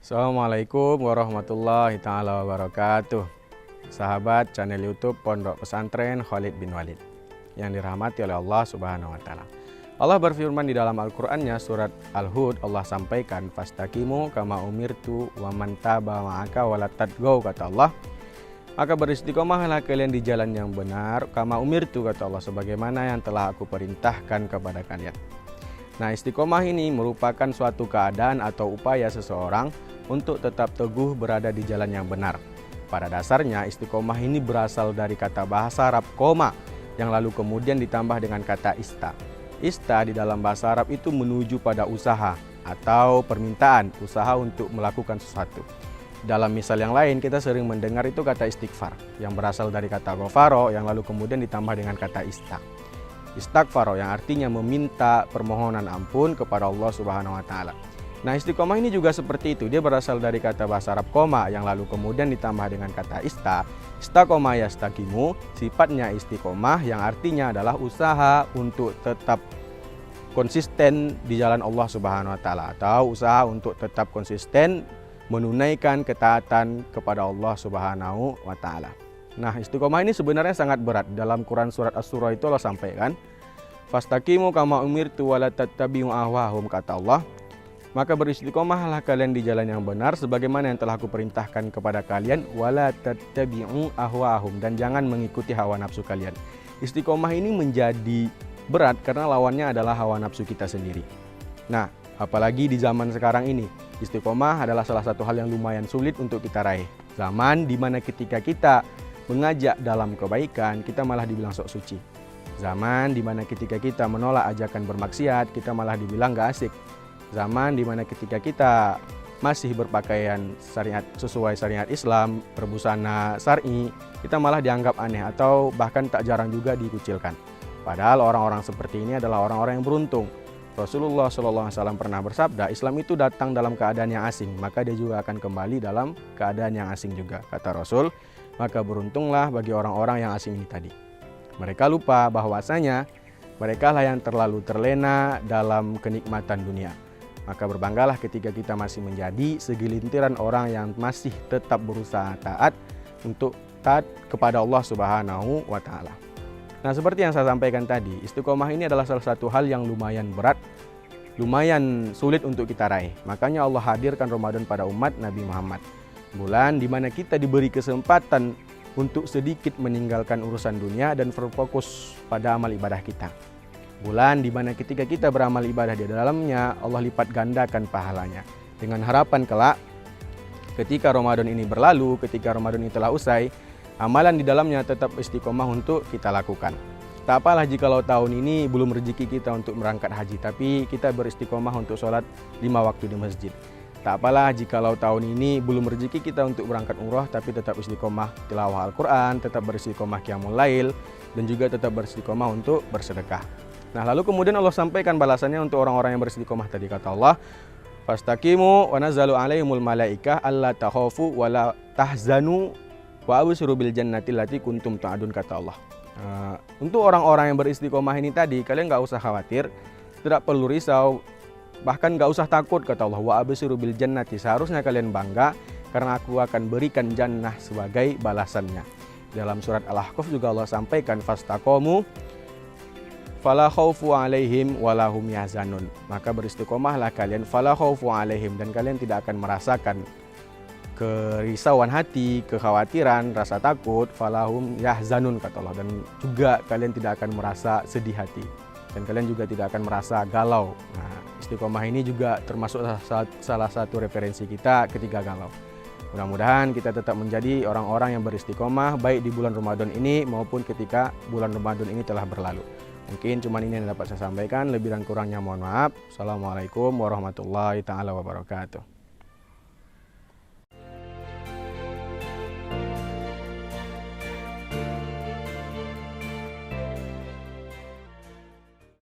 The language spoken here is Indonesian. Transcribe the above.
Assalamualaikum warahmatullahi ta'ala wabarakatuh. Sahabat channel YouTube Pondok Pesantren Khalid bin Walid yang dirahmati oleh Allah Subhanahu wa taala. Allah berfirman di dalam Al-Qur'annya surat Al-Hud, Allah sampaikan fastaqimu kama umirtu wa man taba ma'aka wa la tadghaw, kata Allah. Maka beristiqomahlah kalian di jalan yang benar, kama umirtu, kata Allah, sebagaimana yang telah aku perintahkan kepada kalian. Nah, istiqomah ini merupakan suatu keadaan atau upaya seseorang untuk tetap teguh berada di jalan yang benar. Pada dasarnya istiqomah ini berasal dari kata bahasa Arab koma yang lalu kemudian ditambah dengan kata ista. Ista di dalam bahasa Arab itu menuju pada usaha atau permintaan, usaha untuk melakukan sesuatu. Dalam misal yang lain kita sering mendengar itu kata istighfar yang berasal dari kata ghafaro yang lalu kemudian ditambah dengan kata ista. Istighfar yang artinya meminta permohonan ampun kepada Allah Subhanahu wa taala. Nah, istiqomah ini juga seperti itu. Dia berasal dari kata bahasa Arab koma yang lalu kemudian ditambah dengan kata ista. Istiqomah yastaqimu, sifatnya istiqomah yang artinya adalah usaha untuk tetap konsisten di jalan Allah Subhanahu wa taala atau usaha untuk tetap konsisten menunaikan ketaatan kepada Allah Subhanahu wa taala. Nah, istiqomah ini sebenarnya sangat berat. Dalam Quran surat Asy-Syura itu Allah sampaikan, fastaqimu kama umirtu wa la tattabi'u ahwahum, kata Allah. Maka beristiqomahlah kalian di jalan yang benar sebagaimana yang telah aku perintahkan kepada kalian, wala tattabi'u ahwahum, dan jangan mengikuti hawa nafsu kalian. Istiqomah ini menjadi berat karena lawannya adalah hawa nafsu kita sendiri. Nah, apalagi di zaman sekarang ini, istiqomah adalah salah satu hal yang lumayan sulit untuk kita raih. Zaman dimana ketika kita mengajak dalam kebaikan, kita malah dibilang sok suci. Zaman dimana ketika kita menolak ajakan bermaksiat, kita malah dibilang gak asik. Zaman dimana ketika kita masih berpakaian syariat sesuai syariat Islam, berbusana syar'i, kita malah dianggap aneh atau bahkan tak jarang juga dikucilkan. Padahal orang-orang seperti ini adalah orang-orang yang beruntung. Rasulullah SAW pernah bersabda, Islam itu datang dalam keadaan yang asing, maka dia juga akan kembali dalam keadaan yang asing juga. Kata Rasul, maka beruntunglah bagi orang-orang yang asing ini tadi. Mereka lupa bahwasanya mereka lah yang terlalu terlena dalam kenikmatan dunia. Maka berbanggalah ketika kita masih menjadi segelintiran orang yang masih tetap berusaha taat untuk taat kepada Allah Subhanahu wa taala. Nah, seperti yang saya sampaikan tadi, istiqomah ini adalah salah satu hal yang lumayan berat, lumayan sulit untuk kita raih. Makanya Allah hadirkan Ramadan pada umat Nabi Muhammad. Bulan di mana kita diberi kesempatan untuk sedikit meninggalkan urusan dunia dan berfokus pada amal ibadah kita. Bulan di mana ketika kita beramal ibadah di dalamnya, Allah lipat gandakan pahalanya. Dengan harapan kelak ketika Ramadan ini berlalu, ketika Ramadan ini telah usai, amalan di dalamnya tetap istiqomah untuk kita lakukan. Tak apalah jikalau tahun ini belum rezeki kita untuk berangkat haji, tapi kita beristiqomah untuk sholat 5 waktu di masjid. Tak apalah jikalau tahun ini belum rezeki kita untuk berangkat umrah, tapi tetap istiqomah tilawah Al-Quran, tetap beristiqomah qiyamul lail, dan juga tetap beristiqomah untuk bersedekah. Nah, lalu kemudian Allah sampaikan balasannya untuk orang-orang yang beristiqomah tadi. Kata Allah, fastaqimu wa nazzalu alaihimul malaikah alla takhafu wa la tahzanu wa abshiru bil jannati allati kuntum tu'adun, kata Allah. Untuk orang-orang yang beristiqomah ini tadi, kalian gak usah khawatir, tidak perlu risau, bahkan gak usah takut, kata Allah. Wa abshiru bil jannati, seharusnya kalian bangga karena aku akan berikan jannah sebagai balasannya. Dalam surat Al-Ahqaf juga Allah sampaikan fastaqomu fala khaufu alaihim walahum yahzanun. Maka beristiqomahlah kalian fala khaufu alaihim, dan kalian tidak akan merasakan kerisauan hati, kekhawatiran, rasa takut, falahum yahzanun, kata Allah, dan juga kalian tidak akan merasa sedih hati, dan kalian juga tidak akan merasa galau. Nah, istiqomah ini juga termasuk salah satu referensi kita ketika galau. Mudah-mudahan kita tetap menjadi orang-orang yang beristiqomah baik di bulan Ramadan ini maupun ketika bulan Ramadan ini telah berlalu. Mungkin cuma ini yang dapat saya sampaikan, lebih dan kurangnya mohon maaf. Assalamualaikum warahmatullahi taala wabarakatuh.